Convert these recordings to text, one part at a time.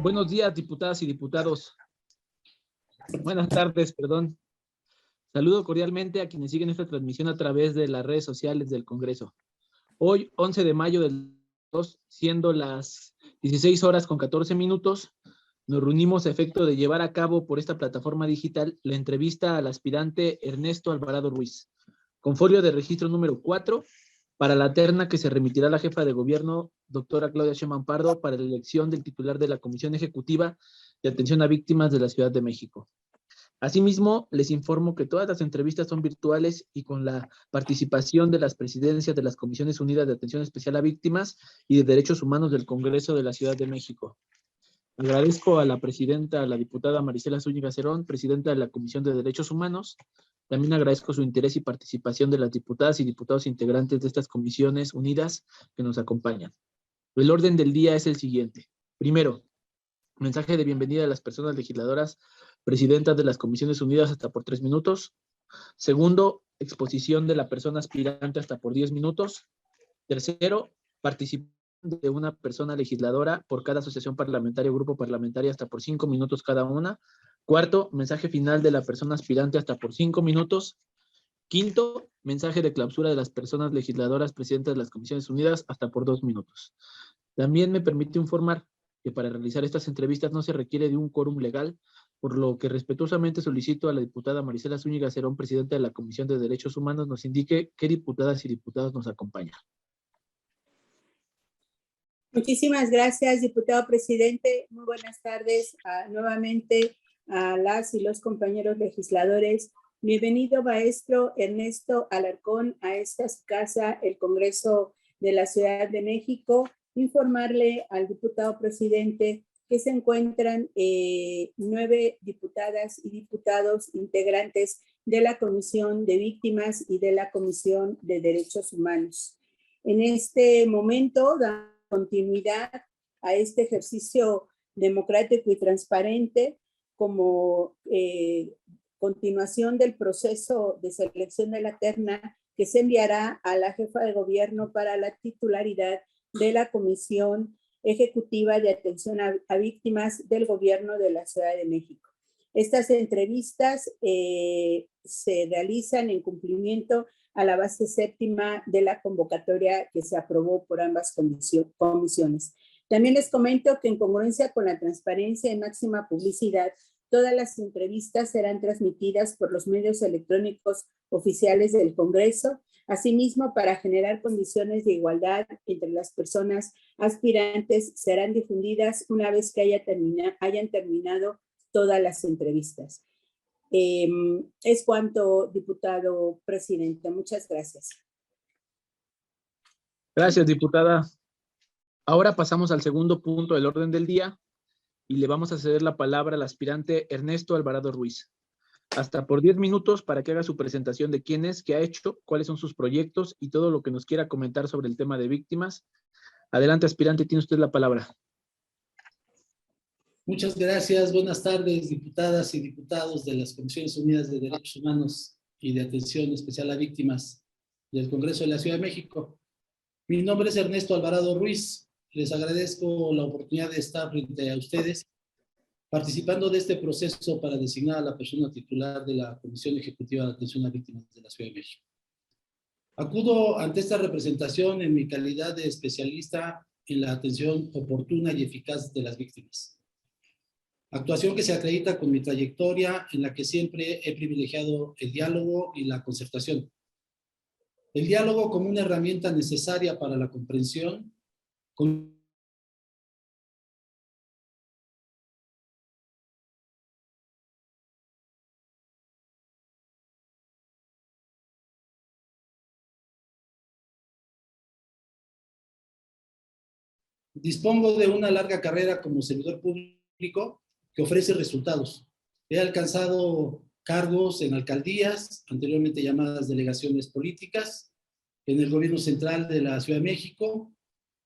Buenos días, diputadas y diputados. Buenas tardes, perdón. Saludo cordialmente a quienes siguen esta transmisión a través de las redes sociales del Congreso. Hoy, 11 de mayo del 2, siendo las 16 horas con 14 minutos, nos reunimos a efecto de llevar a cabo por esta plataforma digital la entrevista al aspirante Ernesto Alvarado Ruiz, con folio de registro número 4, para la terna que se remitirá a la jefa de gobierno, doctora Claudia Sheinbaum Pardo, para la elección del titular de la Comisión Ejecutiva de Atención a Víctimas de la Ciudad de México. Asimismo, les informo que todas las entrevistas son virtuales y con la participación de las presidencias de las Comisiones Unidas de Atención Especial a Víctimas y de Derechos Humanos del Congreso de la Ciudad de México. Agradezco a la presidenta, a la diputada Marisela Zúñiga Cerón, presidenta de la Comisión de Derechos Humanos. También agradezco su interés y participación de las diputadas y diputados integrantes de estas comisiones unidas que nos acompañan. El orden del día es el siguiente. Primero, mensaje de bienvenida a las personas legisladoras, presidentas de las Comisiones Unidas hasta por 3 minutos. Segundo, exposición de la persona aspirante hasta por 10 minutos. Tercero, participación de una persona legisladora por cada asociación parlamentaria o grupo parlamentario hasta por 5 minutos cada una. Cuarto, mensaje final de la persona aspirante hasta por 5 minutos. Quinto, mensaje de clausura de las personas legisladoras presidentes de las Comisiones Unidas hasta por 2 minutos. También me permite informar que para realizar estas entrevistas no se requiere de un quórum legal, por lo que respetuosamente solicito a la diputada Marisela Zúñiga Cerón, presidenta de la Comisión de Derechos Humanos, nos indique qué diputadas y diputados nos acompañan. Muchísimas gracias, diputado presidente. Muy buenas tardes nuevamente a las y los compañeros legisladores. Bienvenido, maestro Ernesto Alarcón, a esta casa, el Congreso de la Ciudad de México. Informarle al diputado presidente que se encuentran 9 diputadas y diputados integrantes de la Comisión de Víctimas y de la Comisión de Derechos Humanos. En este momento, damos continuidad a este ejercicio democrático y transparente como continuación del proceso de selección de la terna que se enviará a la jefa de gobierno para la titularidad de la Comisión Ejecutiva de Atención a Víctimas del Gobierno de la Ciudad de México. Estas entrevistas se realizan en cumplimiento a la base séptima de la convocatoria que se aprobó por ambas comisiones. También les comento que en congruencia con la transparencia y máxima publicidad, todas las entrevistas serán transmitidas por los medios electrónicos oficiales del Congreso. Asimismo, para generar condiciones de igualdad entre las personas aspirantes, serán difundidas una vez que hayan terminado todas las entrevistas. Es cuanto, diputado presidente. Muchas gracias. Gracias, diputada. Ahora pasamos al segundo punto del orden del día y le vamos a ceder la palabra al aspirante Ernesto Alvarado Ruiz. Hasta por 10 minutos para que haga su presentación de quién es, qué ha hecho, cuáles son sus proyectos y todo lo que nos quiera comentar sobre el tema de víctimas. Adelante, aspirante, tiene usted la palabra. Muchas gracias. Buenas tardes, diputadas y diputados de las Comisiones Unidas de Derechos Humanos y de Atención Especial a Víctimas del Congreso de la Ciudad de México. Mi nombre es Ernesto Alvarado Ruiz. Les agradezco la oportunidad de estar frente a ustedes participando de este proceso para designar a la persona titular de la Comisión Ejecutiva de Atención a Víctimas de la Ciudad de México. Acudo ante esta representación en mi calidad de especialista en la atención oportuna y eficaz de las víctimas. Actuación que se acredita con mi trayectoria en la que siempre he privilegiado el diálogo y la concertación. El diálogo como una herramienta necesaria para la comprensión, dispongo de una larga carrera como servidor público que ofrece resultados. He alcanzado cargos en alcaldías, anteriormente llamadas delegaciones políticas, en el gobierno central de la Ciudad de México,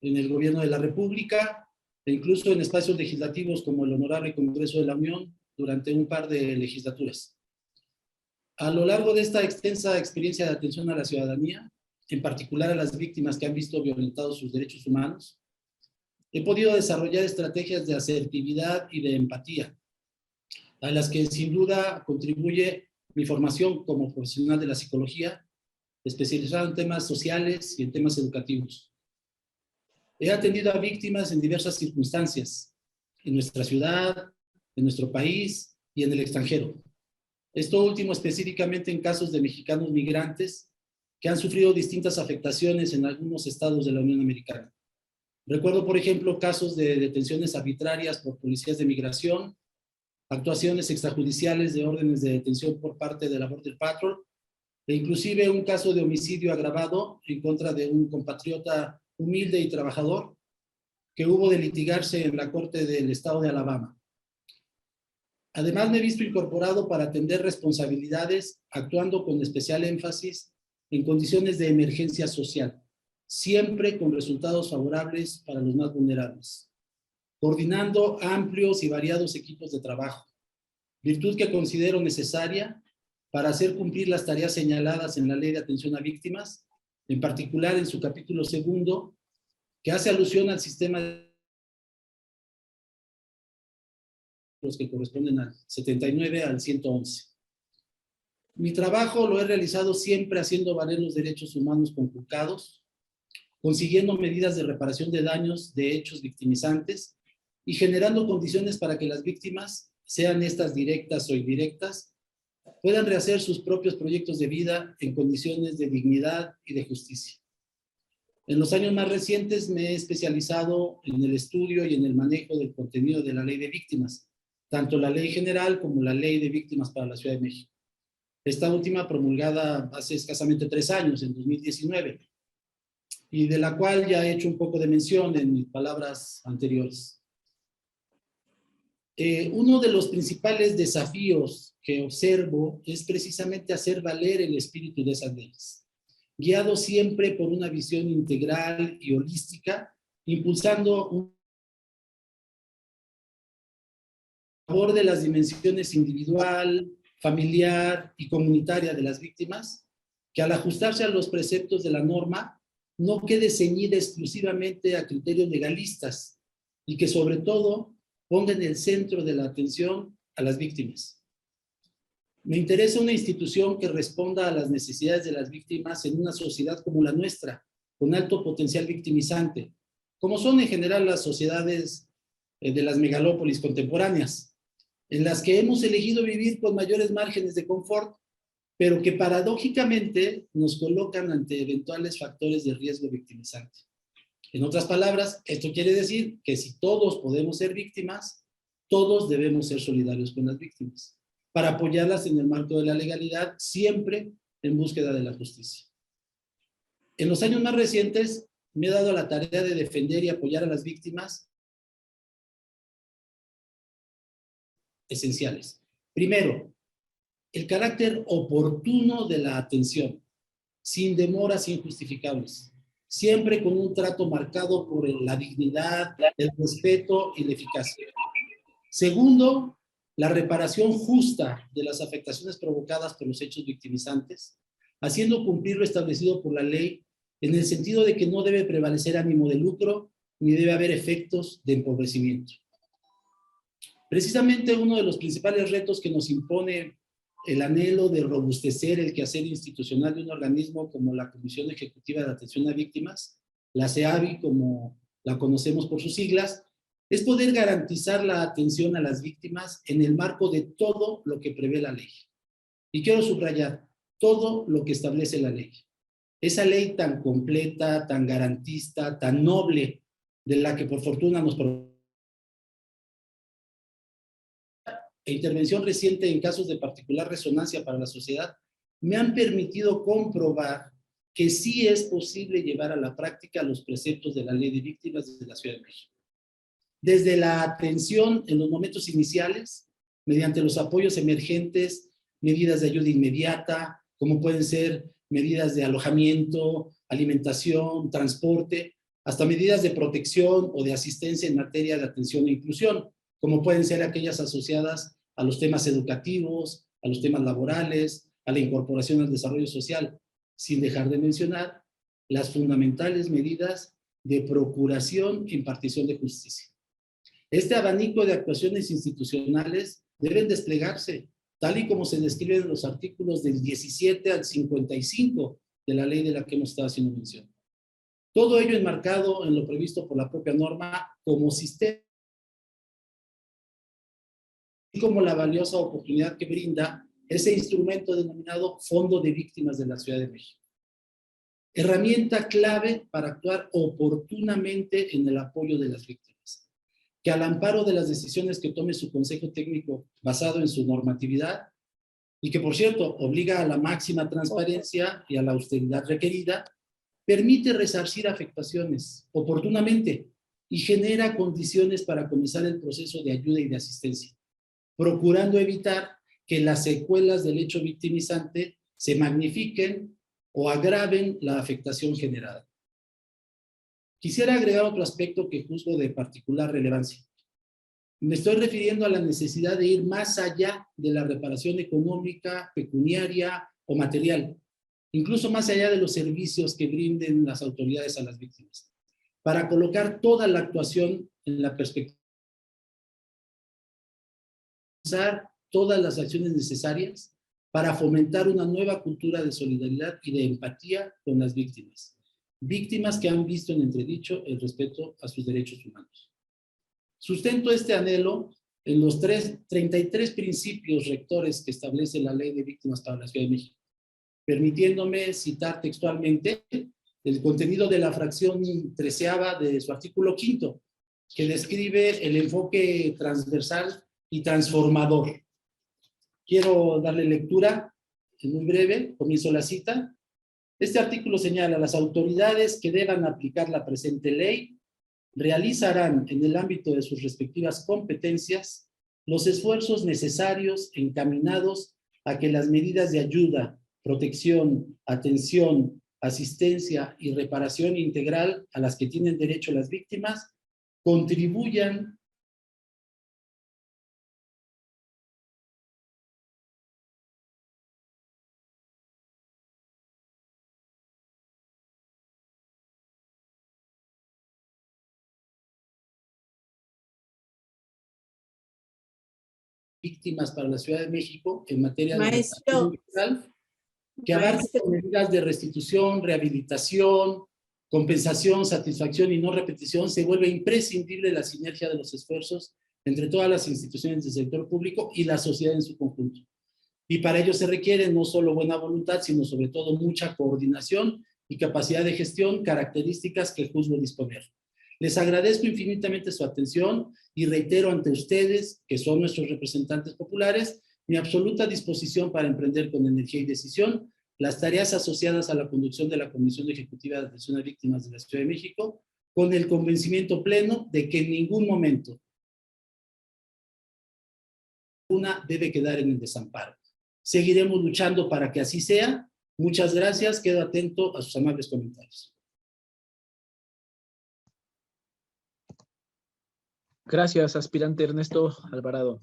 en el gobierno de la República, e incluso en espacios legislativos como el Honorable Congreso de la Unión durante un par de legislaturas. A lo largo de esta extensa experiencia de atención a la ciudadanía, en particular a las víctimas que han visto violentados sus derechos humanos, he podido desarrollar estrategias de asertividad y de empatía, a las que sin duda contribuye mi formación como profesional de la psicología, especializado en temas sociales y en temas educativos. He atendido a víctimas en diversas circunstancias, en nuestra ciudad, en nuestro país y en el extranjero. Esto último específicamente en casos de mexicanos migrantes que han sufrido distintas afectaciones en algunos estados de la Unión Americana. Recuerdo, por ejemplo, casos de detenciones arbitrarias por policías de migración, actuaciones extrajudiciales de órdenes de detención por parte de la Border Patrol, e inclusive un caso de homicidio agravado en contra de un compatriota humilde y trabajador que hubo de litigarse en la Corte del Estado de Alabama. Además, me he visto incorporado para atender responsabilidades, actuando con especial énfasis en condiciones de emergencia social, siempre con resultados favorables para los más vulnerables, coordinando amplios y variados equipos de trabajo, virtud que considero necesaria para hacer cumplir las tareas señaladas en la Ley de Atención a Víctimas, en particular en su capítulo 2, que hace alusión al sistema de los que corresponden al 79 al 111. Mi trabajo lo he realizado siempre haciendo valer los derechos humanos conculcados, consiguiendo medidas de reparación de daños de hechos victimizantes y generando condiciones para que las víctimas, sean estas directas o indirectas, puedan rehacer sus propios proyectos de vida en condiciones de dignidad y de justicia. En los años más recientes me he especializado en el estudio y en el manejo del contenido de la Ley de Víctimas, tanto la Ley General como la Ley de Víctimas para la Ciudad de México. Esta última promulgada hace escasamente 3 años, en 2019, y de la cual ya he hecho un poco de mención en mis palabras anteriores. Uno de los principales desafíos que observo es precisamente hacer valer el espíritu de esas leyes, guiado siempre por una visión integral y holística, impulsando un favor de las dimensiones individual, familiar y comunitaria de las víctimas, que al ajustarse a los preceptos de la norma, no quede ceñida exclusivamente a criterios legalistas y que sobre todo ponga en el centro de la atención a las víctimas. Me interesa una institución que responda a las necesidades de las víctimas en una sociedad como la nuestra, con alto potencial victimizante, como son en general las sociedades de las megalópolis contemporáneas, en las que hemos elegido vivir con mayores márgenes de confort, pero que paradójicamente nos colocan ante eventuales factores de riesgo victimizante. En otras palabras, esto quiere decir que si todos podemos ser víctimas, todos debemos ser solidarios con las víctimas, para apoyarlas en el marco de la legalidad, siempre en búsqueda de la justicia. En los años más recientes, me he dado la tarea de defender y apoyar a las víctimas esenciales. Primero, el carácter oportuno de la atención, sin demoras injustificables, siempre con un trato marcado por la dignidad, el respeto y la eficacia. Segundo, la reparación justa de las afectaciones provocadas por los hechos victimizantes, haciendo cumplir lo establecido por la ley en el sentido de que no debe prevalecer ánimo de lucro ni debe haber efectos de empobrecimiento. Precisamente uno de los principales retos que nos impone el anhelo de robustecer el quehacer institucional de un organismo como la Comisión Ejecutiva de Atención a Víctimas, la CEAVI, como la conocemos por sus siglas, es poder garantizar la atención a las víctimas en el marco de todo lo que prevé la ley. Y quiero subrayar, todo lo que establece la ley. Esa ley tan completa, tan garantista, tan noble, de la que por fortuna nos e intervención reciente en casos de particular resonancia para la sociedad, me han permitido comprobar que sí es posible llevar a la práctica los preceptos de la Ley de Víctimas desde la Ciudad de México. Desde la atención en los momentos iniciales, mediante los apoyos emergentes, medidas de ayuda inmediata, como pueden ser medidas de alojamiento, alimentación, transporte, hasta medidas de protección o de asistencia en materia de atención e inclusión, como pueden ser aquellas asociadas a los temas educativos, a los temas laborales, a la incorporación al desarrollo social, sin dejar de mencionar las fundamentales medidas de procuración e impartición de justicia. Este abanico de actuaciones institucionales deben desplegarse, tal y como se describe en los artículos del 17 al 55 de la ley de la que hemos estado haciendo mención. Todo ello enmarcado en lo previsto por la propia norma como sistema, y como la valiosa oportunidad que brinda ese instrumento denominado Fondo de Víctimas de la Ciudad de México. Herramienta clave para actuar oportunamente en el apoyo de las víctimas, que al amparo de las decisiones que tome su Consejo Técnico basado en su normatividad, y que por cierto obliga a la máxima transparencia y a la austeridad requerida, permite resarcir afectaciones oportunamente y genera condiciones para comenzar el proceso de ayuda y de asistencia, procurando evitar que las secuelas del hecho victimizante se magnifiquen o agraven la afectación generada. Quisiera agregar otro aspecto que juzgo de particular relevancia. Me estoy refiriendo a la necesidad de ir más allá de la reparación económica, pecuniaria o material, incluso más allá de los servicios que brinden las autoridades a las víctimas, para colocar toda la actuación en la perspectiva de todas las acciones necesarias para fomentar una nueva cultura de solidaridad y de empatía con las víctimas. Víctimas que han visto en entredicho el respeto a sus derechos humanos. Sustento este anhelo en los 33 principios rectores que establece la Ley de Víctimas para la Ciudad de México, permitiéndome citar textualmente el contenido de la fracción 13ª de su artículo 5º, que describe el enfoque transversal y transformador. Quiero darle lectura, en muy breve, comienzo la cita. Este artículo señala: las autoridades que deban aplicar la presente ley realizarán en el ámbito de sus respectivas competencias los esfuerzos necesarios encaminados a que las medidas de ayuda, protección, atención, asistencia y reparación integral a las que tienen derecho las víctimas contribuyan víctimas para la Ciudad de México en materia de Maestro, que abarque medidas de restitución, rehabilitación, compensación, satisfacción y no repetición. Se vuelve imprescindible la sinergia de los esfuerzos entre todas las instituciones del sector público y la sociedad en su conjunto. Y para ello se requiere no solo buena voluntad, sino sobre todo mucha coordinación y capacidad de gestión, características que juzgo disponer. Les agradezco infinitamente su atención y reitero ante ustedes, que son nuestros representantes populares, mi absoluta disposición para emprender con energía y decisión las tareas asociadas a la conducción de la Comisión Ejecutiva de Atención a Víctimas de la Ciudad de México, con el convencimiento pleno de que en ningún momento una debe quedar en el desamparo. Seguiremos luchando para que así sea. Muchas gracias. Quedo atento a sus amables comentarios. Gracias, aspirante Ernesto Alvarado.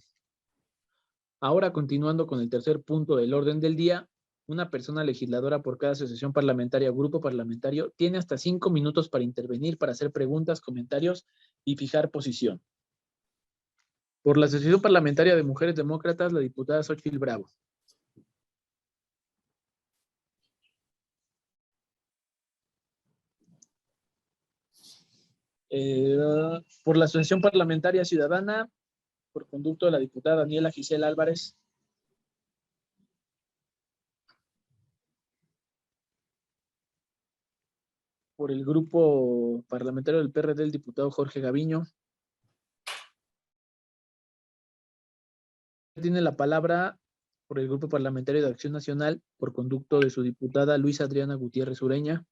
Ahora, continuando con el tercer punto del orden del día, una persona legisladora por cada asociación parlamentaria o grupo parlamentario tiene hasta 5 minutos para intervenir, para hacer preguntas, comentarios y fijar posición. Por la Asociación Parlamentaria de Mujeres Demócratas, la diputada Xochitl Bravo. Por la Asociación Parlamentaria Ciudadana, por conducto de la diputada Daniela Gisela Álvarez. Por el grupo parlamentario del PRD, el diputado Jorge Gaviño. Tiene la palabra por el grupo parlamentario de Acción Nacional, por conducto de su diputada Luisa Adriana Gutiérrez Ureña.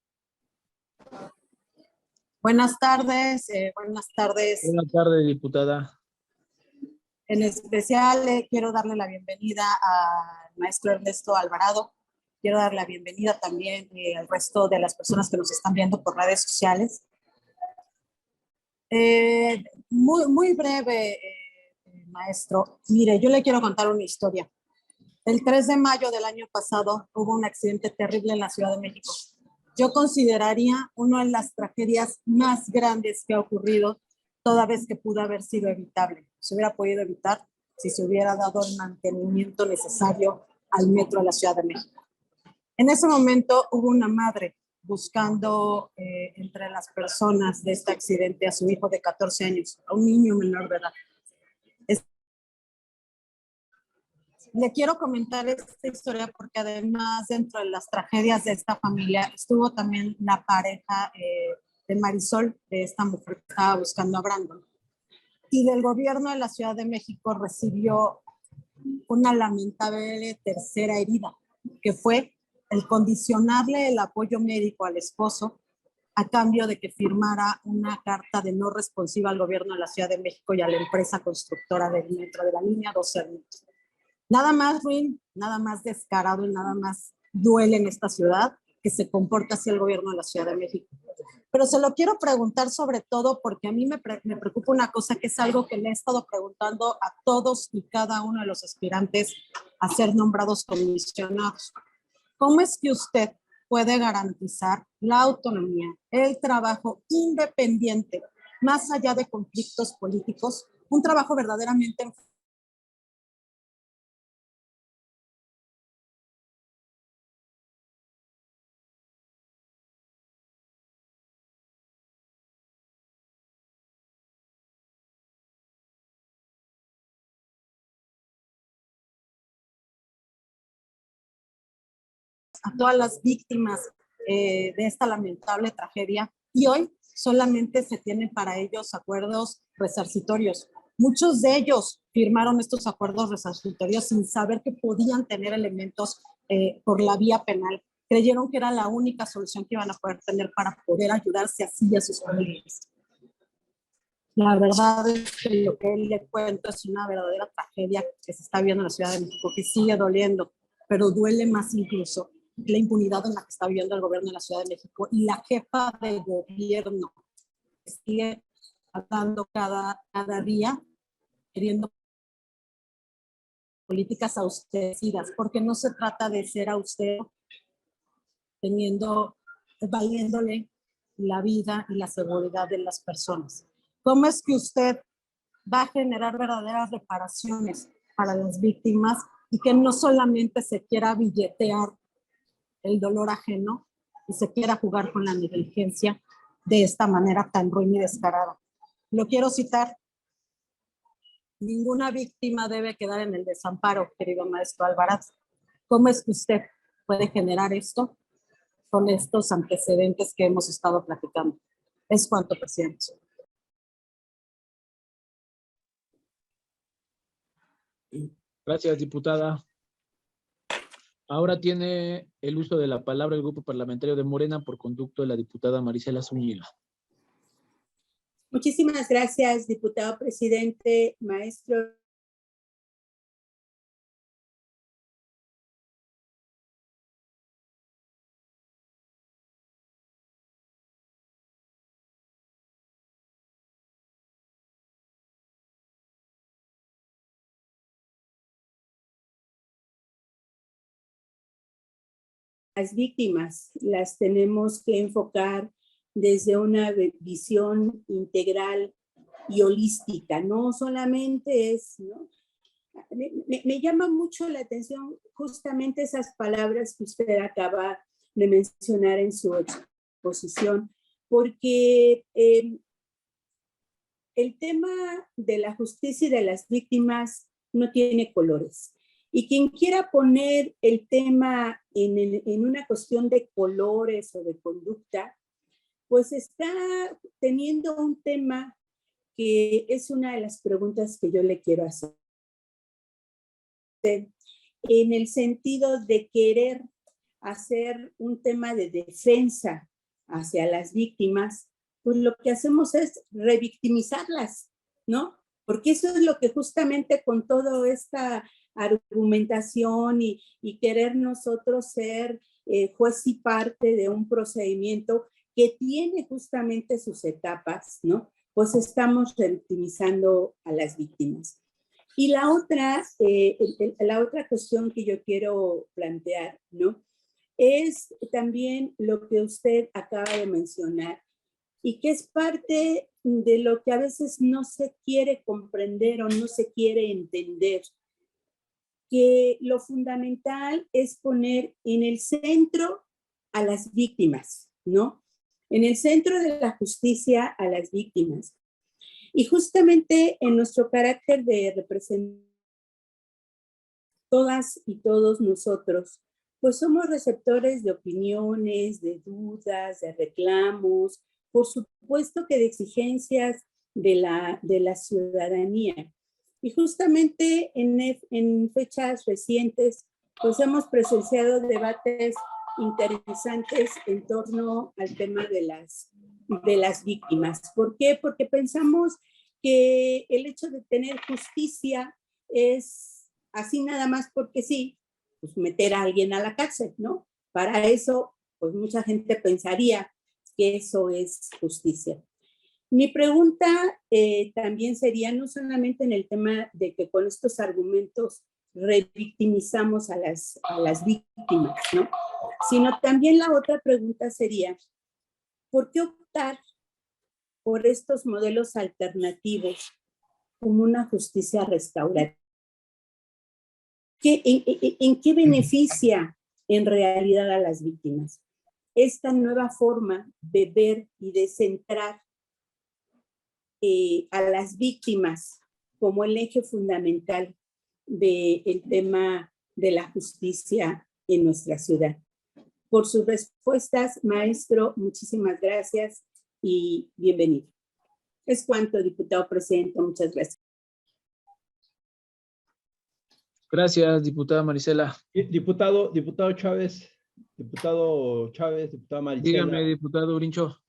Buenas tardes, buenas tardes. Buenas tardes, diputada. En especial quiero darle la bienvenida al maestro Ernesto Alvarado. Quiero dar la bienvenida también al resto de las personas que nos están viendo por redes sociales. Muy breve, maestro. Mire, yo le quiero contar una historia. El 3 de mayo del año pasado hubo un accidente terrible en la Ciudad de México. Yo consideraría una de las tragedias más grandes que ha ocurrido, toda vez que pudo haber sido evitable. Se hubiera podido evitar si se hubiera dado el mantenimiento necesario al metro de la Ciudad de México. En ese momento hubo una madre buscando entre las personas de este accidente a su hijo de 14 años, a un niño menor de edad. Le quiero comentar esta historia porque además dentro de las tragedias de esta familia estuvo también la pareja de Marisol, de esta mujer que estaba buscando a Brandon. Y del gobierno de la Ciudad de México recibió una lamentable tercera herida, que fue el condicionarle el apoyo médico al esposo a cambio de que firmara una carta de no responsiva al gobierno de la Ciudad de México y a la empresa constructora del metro de la línea 12. Nada más ruin, nada más descarado y nada más duele en esta ciudad que se comporta así el gobierno de la Ciudad de México. Pero se lo quiero preguntar sobre todo porque a mí me preocupa una cosa que es algo que le he estado preguntando a todos y cada uno de los aspirantes a ser nombrados comisionados. ¿Cómo es que usted puede garantizar la autonomía, el trabajo independiente, más allá de conflictos políticos, un trabajo verdaderamente a todas las víctimas de esta lamentable tragedia? Y hoy solamente se tienen para ellos acuerdos resarcitorios. Muchos de ellos firmaron estos acuerdos resarcitorios sin saber que podían tener elementos por la vía penal. Creyeron que era la única solución que iban a poder tener para poder ayudarse así a sus familias. La verdad es que lo que le cuento es una verdadera tragedia que se está viendo en la Ciudad de México, que sigue doliendo, pero duele más incluso la impunidad en la que está viviendo el gobierno de la Ciudad de México y la jefa de gobierno que sigue hablando cada día queriendo políticas austericidas, porque no se trata de ser austero valiéndole la vida y la seguridad de las personas. ¿Cómo es que usted va a generar verdaderas reparaciones para las víctimas y que no solamente se quiera billetear el dolor ajeno y se quiera jugar con la negligencia de esta manera tan ruin y descarada? Lo quiero citar: ninguna víctima debe quedar en el desamparo, querido maestro Alvarado. ¿Cómo es que usted puede generar esto con estos antecedentes que hemos estado platicando? Es cuanto, presidente. Gracias, diputada. Ahora tiene el uso de la palabra el grupo parlamentario de Morena por conducto de la diputada Marisela Zúñiga. Muchísimas gracias, diputado presidente, maestro. Las víctimas las tenemos que enfocar desde una visión integral y holística, no solamente es, ¿no? Me llama mucho la atención justamente esas palabras que usted acaba de mencionar en su exposición, porque el tema de la justicia y de las víctimas no tiene colores. Y quien quiera poner el tema en una cuestión de colores o de conducta, pues está teniendo un tema que es una de las preguntas que yo le quiero hacer. En el sentido de querer hacer un tema de defensa hacia las víctimas, pues lo que hacemos es revictimizarlas, ¿no? Porque eso es lo que justamente con toda esta argumentación y querer nosotros ser juez y parte de un procedimiento que tiene justamente sus etapas, ¿no? pues estamos revictimizando a las víctimas. Y la otra cuestión que yo quiero plantear, ¿no? Es también lo que usted acaba de mencionar y que es parte de lo que a veces no se quiere comprender o no se quiere entender, que lo fundamental es poner en el centro a las víctimas, ¿no? En el centro de la justicia a las víctimas. Y justamente en nuestro carácter de representar todas y todos nosotros, pues somos receptores de opiniones, de dudas, de reclamos, por supuesto que de exigencias de la ciudadanía. Y justamente en fechas recientes, pues hemos presenciado debates interesantes en torno al tema de las víctimas. ¿Por qué? Porque pensamos que el hecho de tener justicia es así nada más porque sí, pues meter a alguien a la cárcel, ¿no? Para eso, pues mucha gente pensaría que eso es justicia. Mi pregunta también sería no solamente en el tema de que con estos argumentos revictimizamos a las víctimas, ¿no? Sino también la otra pregunta sería, ¿por qué optar por estos modelos alternativos como una justicia restaurativa? ¿En qué beneficia en realidad a las víctimas esta nueva forma de ver y de centrar a las víctimas como el eje fundamental del tema de la justicia en nuestra ciudad? Por sus respuestas, maestro, muchísimas gracias y bienvenido. Es cuanto, diputado presidente. Muchas gracias. Gracias, diputada Marisela. Diputado Chávez, diputada Marisela. Dígame, diputado Urincho.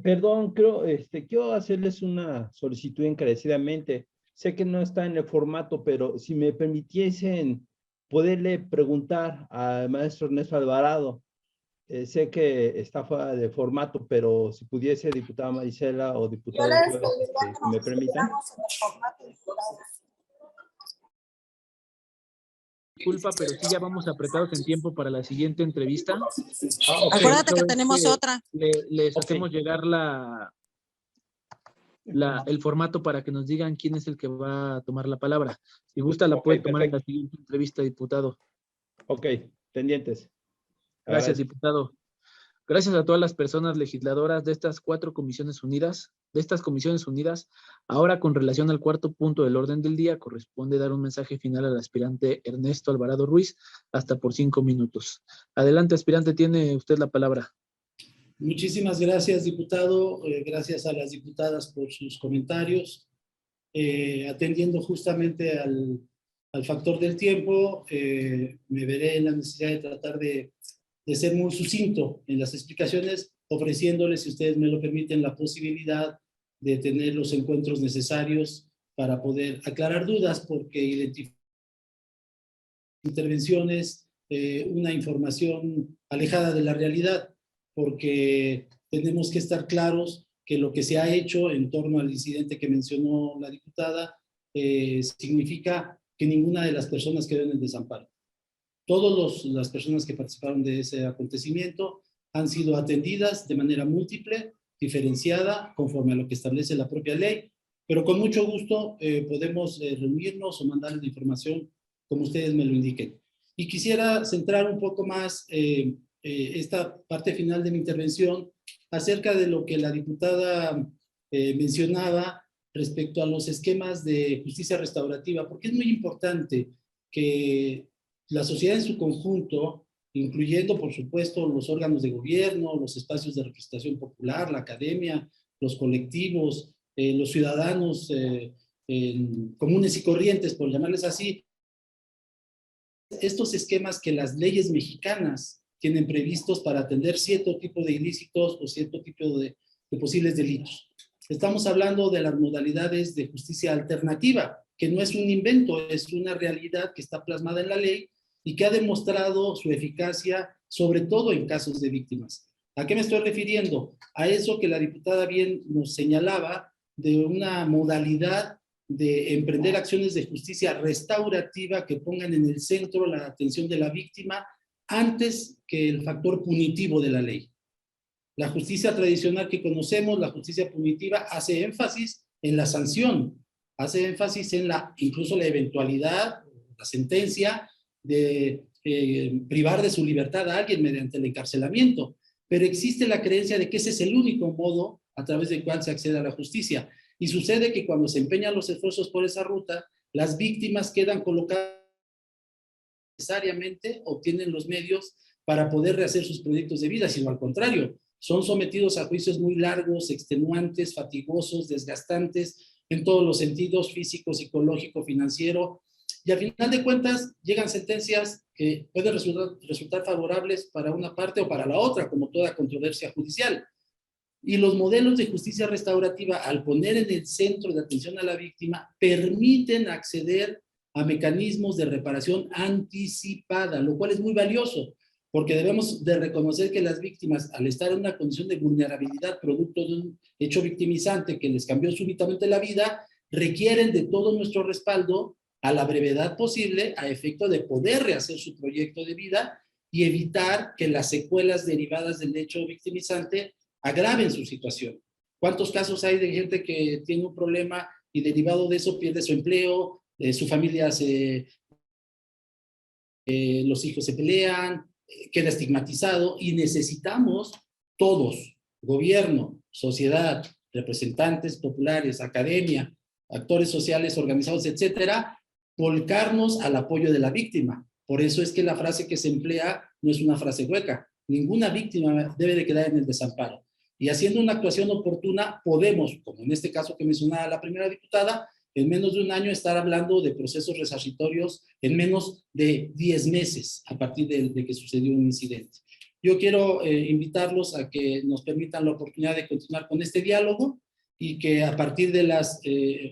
Perdón, quiero hacerles una solicitud encarecidamente. Sé que no está en el formato, pero si me permitiesen poderle preguntar al maestro Ernesto Alvarado. Sé que está fuera de formato, pero si pudiese, diputada Marisela o diputado Chávez, si me permitan. Disculpa, pero sí ya vamos apretados en tiempo para la siguiente entrevista. Okay. Acuérdate que tenemos otra. Les hacemos llegar el formato para que nos digan quién es el que va a tomar la palabra. Si gusta, la puede tomar en la siguiente entrevista, diputado. Ok, pendientes. Gracias, diputado. Gracias a todas las personas legisladoras de estas comisiones unidas. Ahora, con relación al cuarto punto del orden del día, corresponde dar un mensaje final al aspirante Ernesto Alvarado Ruiz, hasta por 5 minutos. Adelante, aspirante, tiene usted la palabra. Muchísimas gracias, diputado. Gracias a las diputadas por sus comentarios. Atendiendo justamente al factor del tiempo, me veré en la necesidad de tratar de ser muy sucinto en las explicaciones, ofreciéndoles, si ustedes me lo permiten, la posibilidad de tener los encuentros necesarios para poder aclarar dudas, porque identificar intervenciones, una información alejada de la realidad, porque tenemos que estar claros que lo que se ha hecho en torno al incidente que mencionó la diputada significa que ninguna de las personas quedó en el desamparo. Todas las personas que participaron de ese acontecimiento han sido atendidas de manera múltiple, diferenciada, conforme a lo que establece la propia ley, pero con mucho gusto podemos reunirnos o mandarles la información como ustedes me lo indiquen. Y quisiera centrar un poco más esta parte final de mi intervención acerca de lo que la diputada mencionaba respecto a los esquemas de justicia restaurativa, porque es muy importante que la sociedad en su conjunto, incluyendo, por supuesto, los órganos de gobierno, los espacios de representación popular, la academia, los colectivos, los ciudadanos comunes y corrientes, por llamarles así, estos esquemas que las leyes mexicanas tienen previstos para atender cierto tipo de ilícitos o cierto tipo de posibles delitos. Estamos hablando de las modalidades de justicia alternativa, que no es un invento, es una realidad que está plasmada en la ley y que ha demostrado su eficacia, sobre todo en casos de víctimas. ¿A qué me estoy refiriendo? A eso que la diputada bien nos señalaba de una modalidad de emprender acciones de justicia restaurativa que pongan en el centro la atención de la víctima antes que el factor punitivo de la ley. La justicia tradicional que conocemos, la justicia punitiva, hace énfasis en la sanción, hace énfasis en incluso la eventualidad, la sentencia de privar de su libertad a alguien mediante el encarcelamiento. Pero existe la creencia de que ese es el único modo a través del cual se accede a la justicia. Y sucede que cuando se empeñan los esfuerzos por esa ruta, las víctimas quedan colocadas necesariamente, obtienen los medios para poder rehacer sus proyectos de vida, sino al contrario, son sometidos a juicios muy largos, extenuantes, fatigosos, desgastantes, en todos los sentidos, físico, psicológico, financiero, y al final de cuentas llegan sentencias que pueden resultar favorables para una parte o para la otra, como toda controversia judicial. Y los modelos de justicia restaurativa, al poner en el centro de atención a la víctima, permiten acceder a mecanismos de reparación anticipada, lo cual es muy valioso, porque debemos de reconocer que las víctimas, al estar en una condición de vulnerabilidad producto de un hecho victimizante que les cambió súbitamente la vida, requieren de todo nuestro respaldo a la brevedad posible, a efecto de poder rehacer su proyecto de vida y evitar que las secuelas derivadas del hecho victimizante agraven su situación. ¿Cuántos casos hay de gente que tiene un problema y derivado de eso pierde su empleo, su familia los hijos se pelean, queda estigmatizado, y necesitamos todos, gobierno, sociedad, representantes populares, academia, actores sociales organizados, etcétera, volcarnos al apoyo de la víctima. Por eso es que la frase que se emplea no es una frase hueca. Ninguna víctima debe de quedar en el desamparo. Y haciendo una actuación oportuna podemos, como en este caso que mencionaba la primera diputada, en menos de un año estar hablando de procesos resarcitorios en menos de 10 meses a partir de que sucedió un incidente. Yo quiero invitarlos a que nos permitan la oportunidad de continuar con este diálogo y que a partir de las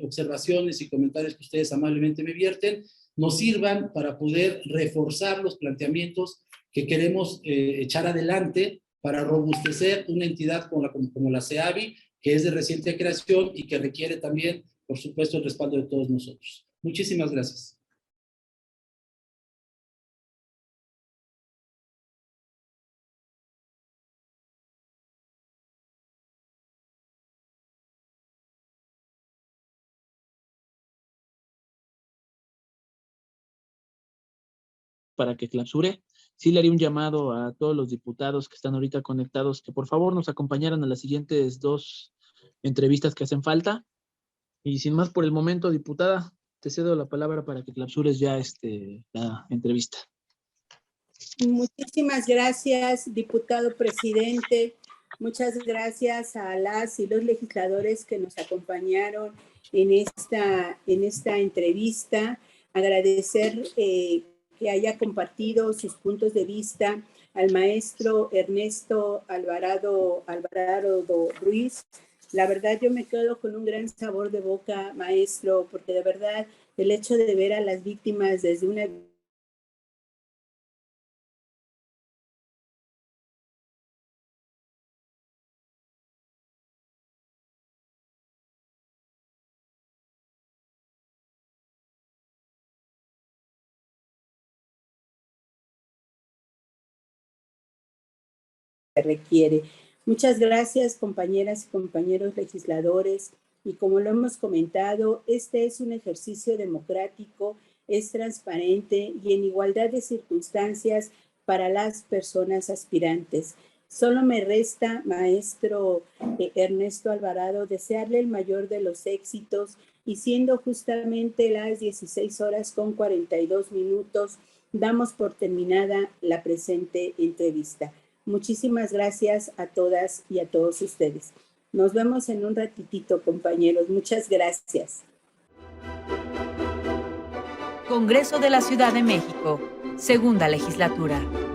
observaciones y comentarios que ustedes amablemente me vierten, nos sirvan para poder reforzar los planteamientos que queremos echar adelante para robustecer una entidad como la CEAVI, que es de reciente creación y que requiere también, por supuesto, el respaldo de todos nosotros. Muchísimas gracias. Para que clausure, sí le haría un llamado a todos los diputados que están ahorita conectados, que por favor nos acompañaran a las siguientes 2 entrevistas que hacen falta. Y sin más por el momento, diputada, te cedo la palabra para que clausures ya la entrevista. Muchísimas gracias, diputado presidente. Muchas gracias a las y los legisladores que nos acompañaron en esta entrevista. Agradecer que haya compartido sus puntos de vista al maestro Ernesto Alvarado Ruiz. La verdad, yo me quedo con un gran sabor de boca, maestro, porque de verdad el hecho de ver a las víctimas desde una requiere. Muchas gracias, compañeras y compañeros legisladores. Y como lo hemos comentado, este es un ejercicio democrático, es transparente y en igualdad de circunstancias para las personas aspirantes. Solo me resta, maestro Ernesto Alvarado, desearle el mayor de los éxitos, y siendo justamente las 16:42, damos por terminada la presente entrevista. Muchísimas gracias a todas y a todos ustedes. Nos vemos en un ratitito, compañeros. Muchas gracias. Congreso de la Ciudad de México, Segunda Legislatura.